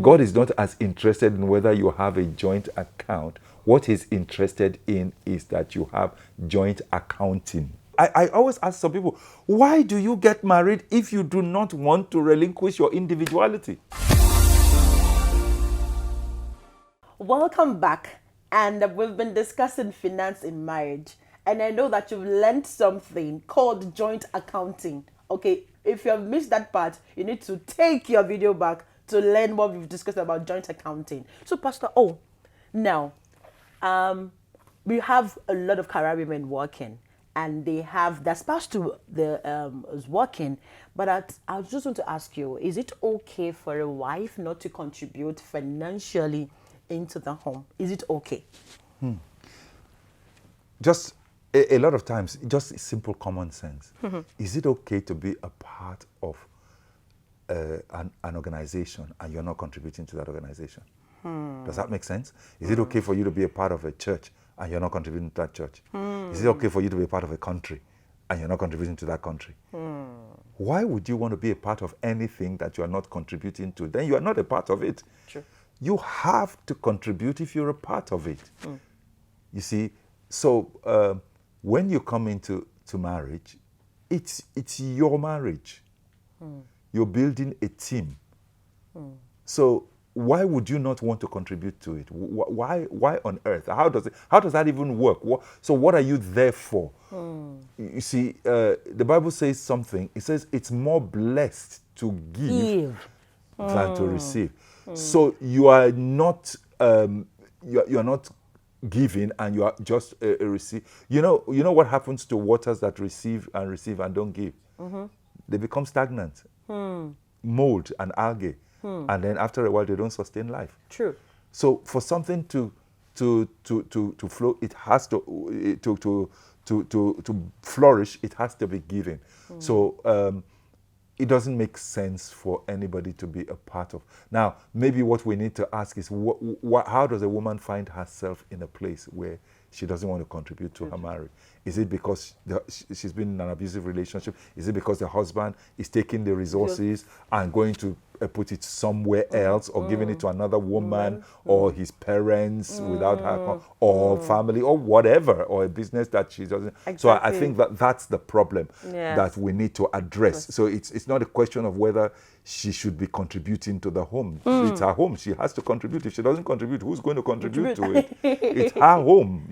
God is not as interested in whether you have a joint account. What he's interested in is that you have joint accounting. I always ask some people, why do you get married if you do not want to relinquish your individuality? Welcome back. And we've been discussing finance in marriage. And I know that you've learned something called joint accounting. Okay, if you have missed that part, you need to take your video back to learn what we've discussed about joint accounting. So, Pastor, now, we have a lot of career women working, and they have their spouse to the is working. But I just want to ask you: is it okay for a wife not to contribute financially into the home? Is it okay? Just a lot of times, just simple common sense. Is it okay to be a part of an organization and you're not contributing to that organization? Does that make sense? Is it okay for you to be a part of a church and you're not contributing to that church? Is it okay for you to be a part of a country and you're not contributing to that country? Why would you want to be a part of anything that you are not contributing to? Then you are not a part of it. True. You have to contribute if you're a part of it. You see, so when you come into marriage, it's your marriage. You're building a team. So why would you not want to contribute to it? Why on earth? How does that even work? So what are you there for? You see, the Bible says something. It says it's more blessed to give than to receive. So you are not you're not giving, and you are just a receive. You know what happens to waters that receive and don't give? They become stagnant, mold and algae, and then after a while they don't sustain life. True. So for something to flow, it has to flourish. It has to be given. So it doesn't make sense for anybody to be a part of. Now, maybe what we need to ask is, how does a woman find herself in a place where she doesn't want to contribute to her marriage? Is it because she's been in an abusive relationship? Is it because the husband is taking the resources and going to put it somewhere else, or giving it to another woman, or his parents without her, or family, or whatever, or a business that she doesn't? Exactly. So I think that's the problem that we need to address. So it's not a question of whether she should be contributing to the home. It's her home. She has to contribute. If she doesn't contribute, who's going to contribute to it? It's her home,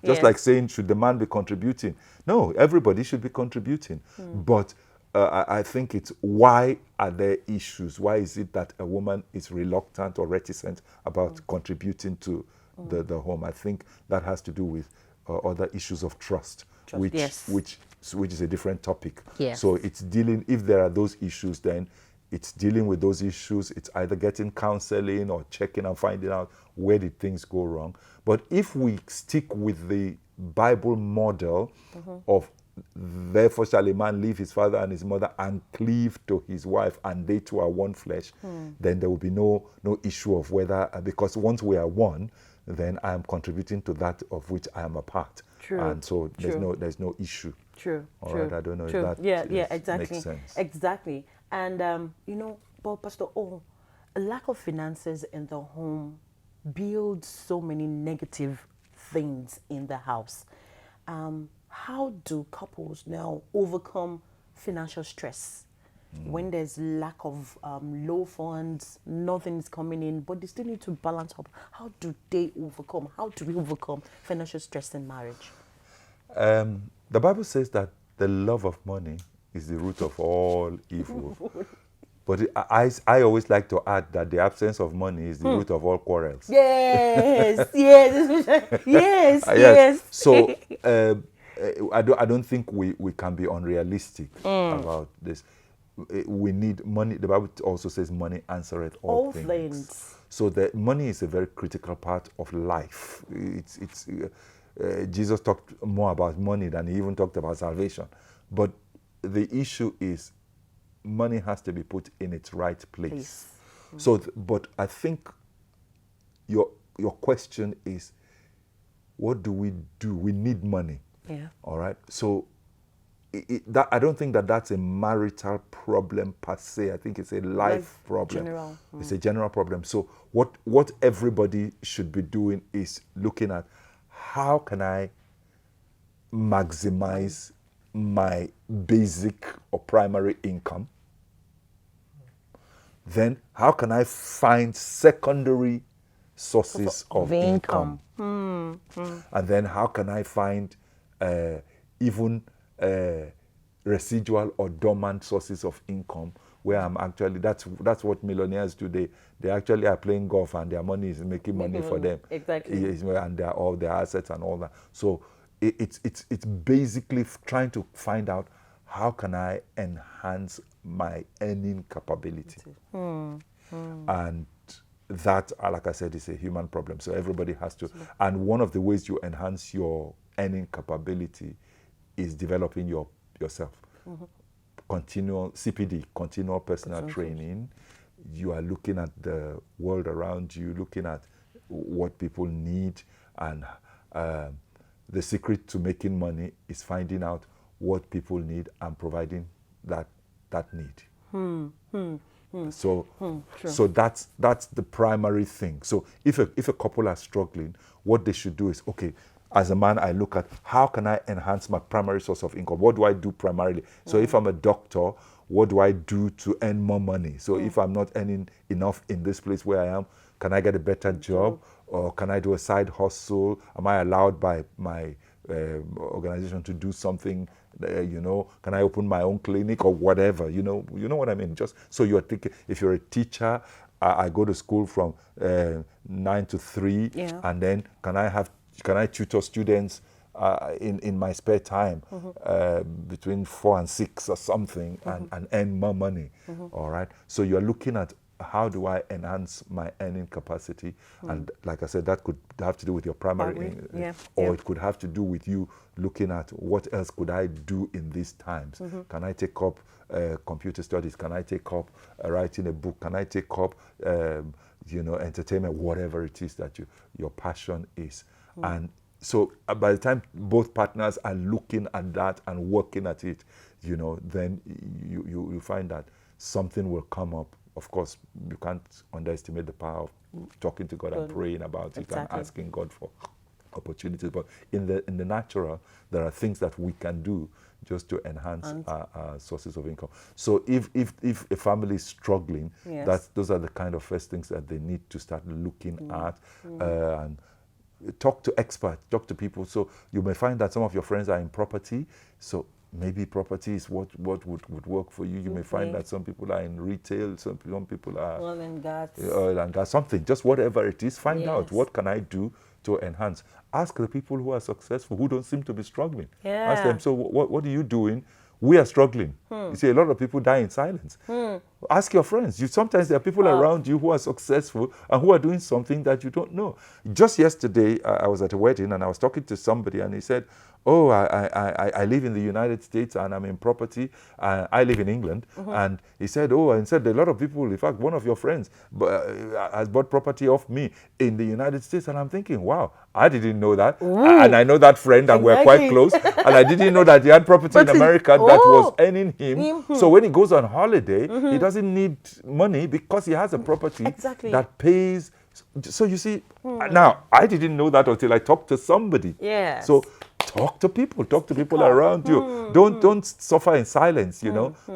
Just like saying, should the man be contributing? No, everybody should be contributing. But I think it's, why are there issues? Why is it that a woman is reluctant or reticent about contributing to the home? I think that has to do with other issues of trust. Which is a different topic. Yes. So it's dealing, if there are those issues, then it's dealing with those issues. It's either getting counseling or checking and finding out where did things go wrong. But if we stick with the Bible model of, therefore shall a man leave his father and his mother and cleave to his wife, and they two are one flesh, then there will be no issue of whether, because once we are one, then I am contributing to that of which I am a part. True. And so there's no issue. True. All True. right, I don't know True. if that exactly. makes sense. Exactly. And but Pastor, a lack of finances in the home builds so many negative things in the house. How do couples now overcome financial stress when there's lack of low funds, nothing is coming in, but they still need to balance up? How do we overcome financial stress in marriage? The Bible says that the love of money is the root of all evil. But I always like to add that the absence of money is the root of all quarrels. Yes, yes. So I don't think we can be unrealistic about this. We need money. The Bible also says money answereth all things. So the money is a very critical part of life. Jesus talked more about money than he even talked about salvation. But the issue is, money has to be put in its right place. So, but I think your question is, what do? We need money. Yeah. All right. So that I don't think that that's a marital problem per se. I think it's a life problem. General. It's a general problem. So what everybody should be doing is looking at how can I maximize my basic or primary income. Then how can I find secondary sources of income? And then how can I find even residual or dormant sources of income where I'm actually, that's what millionaires do. They actually are playing golf and their money is making money for them. Exactly. And all their assets and all that. So it's basically trying to find out how can I enhance my earning capability. And that, like I said, is a human problem. So everybody has to. And one of the ways you enhance your earning capability is developing yourself. Continual CPD, continual personal training. You are looking at the world around you, looking at what people need, and the secret to making money is finding out what people need and providing that need. So that's the primary thing. So if a couple are struggling, what they should do is, okay, as a man, I look at how can I enhance my primary source of income? What do I do primarily? So if I'm a doctor, what do I do to earn more money? So if I'm not earning enough in this place where I am, can I get a better job? Or can I do a side hustle? Am I allowed by my organization to do something? Can I open my own clinic or whatever? You know what I mean? Just so you're thinking, if you're a teacher, I go to school from 9 to 3, and then can I tutor students in my spare time between 4 and 6 or something, and earn more money? All right. So you're looking at how do I enhance my earning capacity? And like I said, that could have to do with your primary, or it could have to do with you looking at what else could I do in these times? Can I take up computer studies? Can I take up writing a book? Can I take up entertainment, whatever it is that your passion is? And so by the time both partners are looking at that and working at it, then you find that something will come up. Of course, you can't underestimate the power of talking to God and praying about it and asking God for opportunities. But in the natural, there are things that we can do just to enhance our sources of income. So if a family is struggling, those are the kind of first things that they need to start looking at. And talk to experts, talk to people. So you may find that some of your friends are in property, so maybe property is what would work for you. You may find that some people are in retail, some people are oil and gas, something, just whatever it is. Find out what can I do to enhance. Ask the people who are successful, who don't seem to be struggling. Ask them, so what are you doing? We are struggling. You see, a lot of people die in silence. Ask your friends. Sometimes there are people around you who are successful and who are doing something that you don't know. Just yesterday, I was at a wedding and I was talking to somebody and he said, oh, I live in the United States and I'm in property. I live in England. And he said, a lot of people, in fact, one of your friends has bought property off me in the United States. And I'm thinking, wow, I didn't know that. And I know that friend and we're quite close. And I didn't know that he had property in America that was earning him. So when he goes on holiday, he doesn't need money because he has a property that pays. So you see, now I didn't know that until I talked to somebody. So talk to people around you. Don't suffer in silence,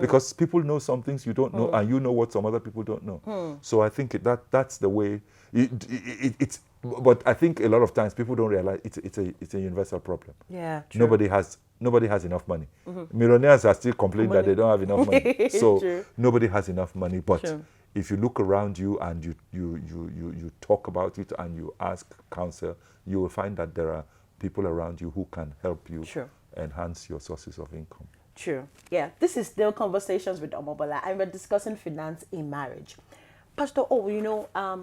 because people know some things you don't know, and you know what some other people don't know. So I think that's the way. But I think a lot of times people don't realize it's a universal problem. True. Nobody has enough money. Millionaires are still complaining that they don't have enough money. So nobody has enough money. But if you look around you and you talk about it and you ask counsel, you will find that there are people around you who can help you enhance your sources of income. True. Yeah. This is still Conversations with Omobola, and we're discussing finance in marriage. Pastor,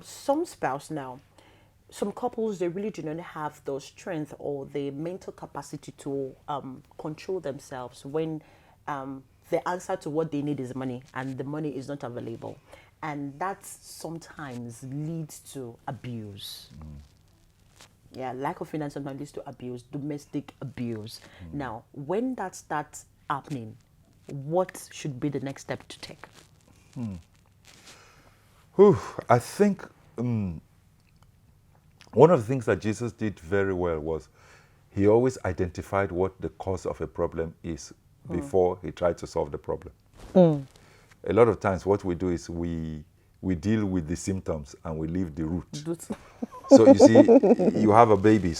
some spouse now, some couples, they really do not have the strength or the mental capacity to control themselves when the answer to what they need is money and the money is not available. And that sometimes leads to abuse. Lack of finance sometimes leads to abuse, domestic abuse. Now, when that starts happening, what should be the next step to take? I think one of the things that Jesus did very well was he always identified what the cause of a problem is before he tried to solve the problem. A lot of times what we do is we deal with the symptoms and we leave the root. So you see, you have a baby,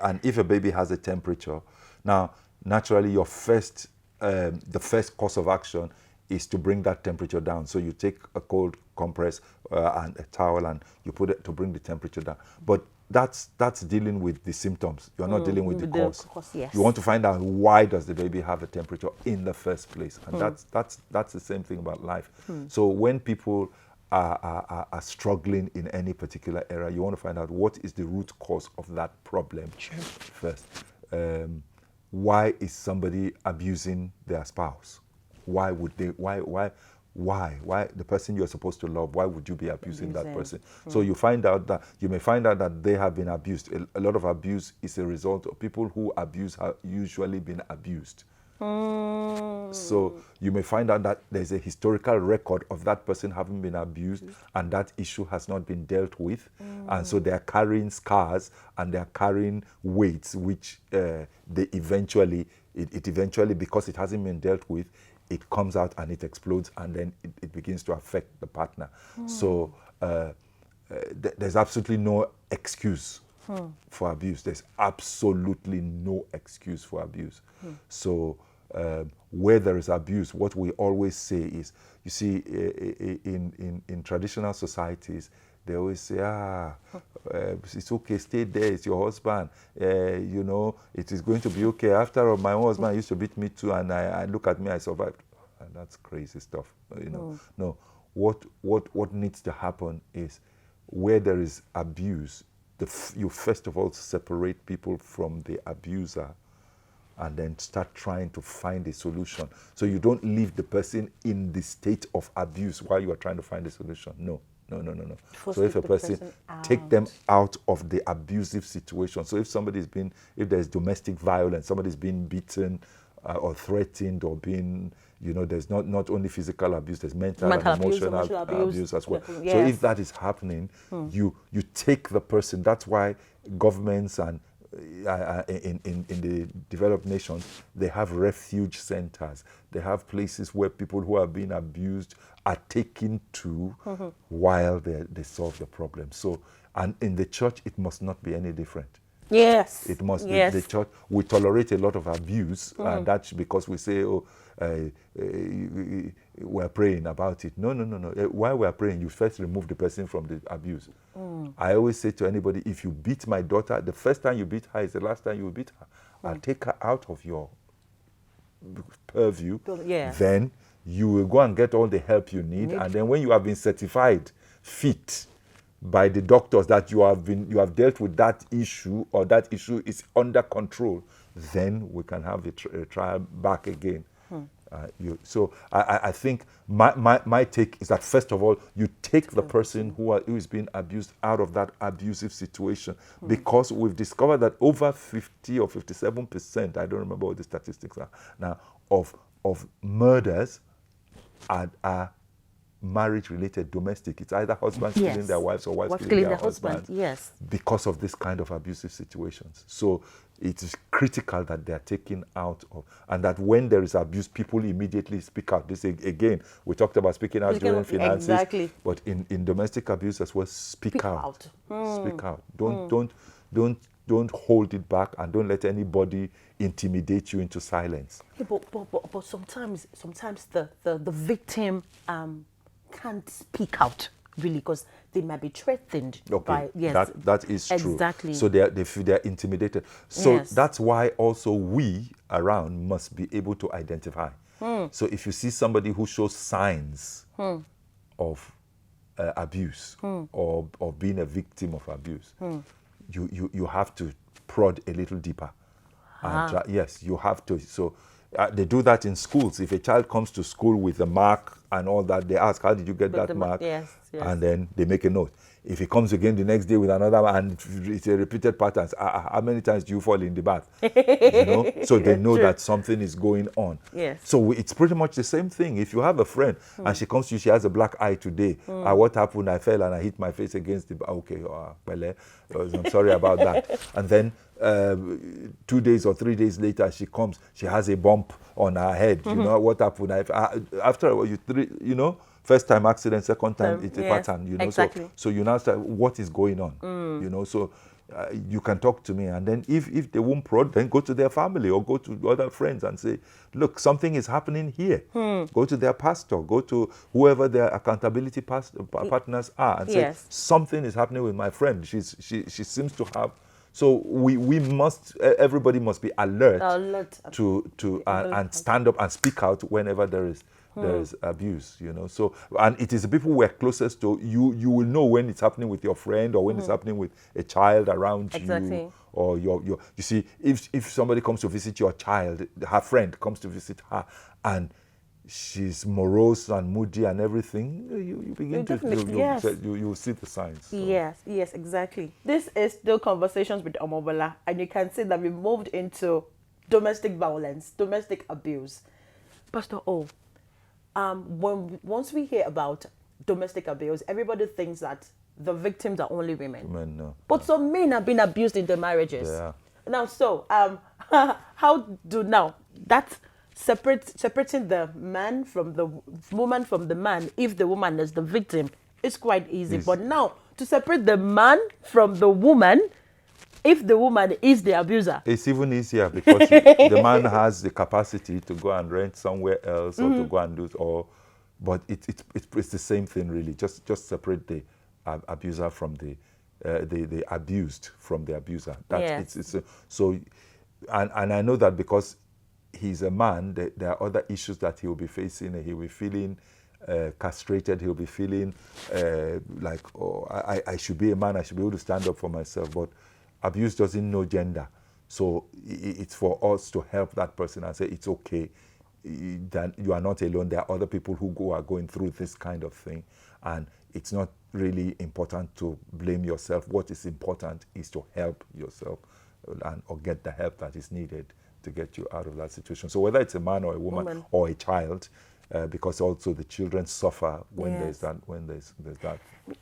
and if a baby has a temperature, now naturally your the first course of action is to bring that temperature down. So you take a cold compress and a towel and you put it to bring the temperature down. But that's dealing with the symptoms. You're not dealing with the cause. Yes. You want to find out why does the baby have a temperature in the first place, and that's the same thing about life. So when people are struggling in any particular area, you want to find out what is the root cause of that problem first. Why is somebody abusing their spouse? Why would they? Why the person you're supposed to love? Why would you be abusing that person? So you may find out that they have been abused. A lot of abuse is a result of people who abuse have usually been abused. So you may find out that there's a historical record of that person having been abused and that issue has not been dealt with. And so they're carrying scars and they're carrying weights which it eventually, because it hasn't been dealt with, it comes out and it explodes and then it begins to affect the partner. So there's absolutely no excuse for abuse. There's absolutely no excuse for abuse. So where there is abuse, what we always say is, you see, in traditional societies, they always say, it's okay, stay there, it's your husband. It is going to be okay. After all, my own husband used to beat me too, and I look at me, I survived. And that's crazy stuff. No. What needs to happen is where there is abuse, you first of all separate people from the abuser and then start trying to find a solution. So you don't leave the person in the state of abuse while you are trying to find a solution. No. So if a person take them out of the abusive situation. So if there's domestic violence, somebody's being beaten or threatened or being, there's not only physical abuse, there's mental and emotional abuse as well. Yes. So if that is happening, you take the person. That's why governments and in the developed nations, they have refuge centers. They have places where people who have been abused are taken to while they solve the problem. So, and in the church, it must not be any different. Yes. It must be the church. We tolerate a lot of abuse, and that's because we say, we're praying about it. No. While we're praying, you first remove the person from the abuse. I always say to anybody, if you beat my daughter, the first time you beat her is the last time you will beat her. I'll take her out of your purview. Then you will go and get all the help you need. And then when you have been certified fit by the doctors that you have dealt with that issue, or that issue is under control, then we can have a trial back again. So I think my take is that first of all, you take the person who is being abused out of that abusive situation, because we've discovered that over 50 or 57%, I don't remember what the statistics are now, of murders are marriage-related, domestic. It's either husbands killing their wives or wives killing their husbands because of this kind of abusive situations. So it is critical that they are taken out of, and that when there is abuse, people immediately speak out. This again, we talked about speaking out during finances, but in domestic abuse as well, speak out. Speak out. Don't hold it back, and don't let anybody intimidate you into silence. But sometimes the victim can't speak out, really, because they might be threatened by that is true. Exactly. So they feel they're intimidated. So that's why also we around must be able to identify. So if you see somebody who shows signs of abuse or being a victim of abuse, you have to prod a little deeper. And yes, you have to. So they do that in schools. If a child comes to school with a mark and all that, they ask, how did you get With that the mark? yes. And then they make a note. If he comes again the next day with another one, and it's a repeated pattern, how many times do you fall in the bath? So they know True. that something is going on. Yes. So it's pretty much the same thing. If you have a friend and she comes to you, she has a black eye today. What happened? I fell and I hit my face against the. Okay, Pele, I'm sorry about that. And then 2 days or 3 days later, she comes. She has a bump on her head. You know what happened? After first time accident, second time it's a pattern. Exactly. So you now start. What is going on? So. You can talk to me, and then if they won't prod, then go to their family or go to other friends and say, look, something is happening here. Go to their pastor, go to whoever their accountability partners are, and say, something is happening with my friend. She seems to have. So everybody must be alert to and stand up and speak out whenever there is abuse, So, and it is the people who are closest to you. You will know when it's happening with your friend or when it's happening with a child around you, or your. You see, if somebody comes to visit your child, her friend comes to visit her, and she's morose and moody and everything, you begin you see the signs. So. Yes, exactly. This is still Conversations with Omobola, and you can see that we moved into domestic violence, domestic abuse. Pastor O, once we hear about domestic abuse, everybody thinks that the victims are only women. Men, no. But some men have been abused in their marriages. Yeah. Now, so how do now that separating the man from the woman from the man, if the woman is the victim, is quite easy. But now to separate the man from the woman, if the woman is the abuser, it's even easier because the man has the capacity to go and rent somewhere else or to go and do but it's the same thing really. Just separate the abuser from the abused from the abuser. So, and I know that because he's a man, there are other issues that he'll be facing. He'll be feeling castrated. He'll be feeling like, I should be a man. I should be able to stand up for myself. But abuse doesn't know gender. So it's for us to help that person and say, it's okay, that you are not alone. There are other people who are going through this kind of thing. And it's not really important to blame yourself. What is important is to help yourself or get the help that is needed to get you out of that situation. So whether it's a man or a woman. Or a child, because also the children suffer when there's that.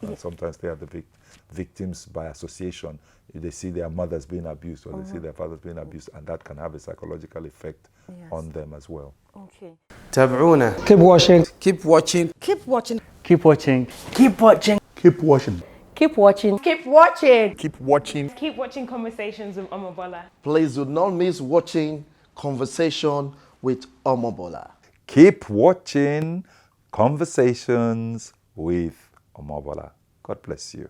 And sometimes they are the victims by association. They see their mothers being abused, or they see their fathers being abused, and that can have a psychological effect on them as well. Okay. تابعونا. Keep watching. Keep watching. Keep watching. Keep watching. Keep watching. Keep watching. Keep watching. Keep watching. Keep watching. Keep watching Conversations with Omobola. Please do not miss watching Conversation with Omobola. Keep watching Conversations with Omobola. God bless you.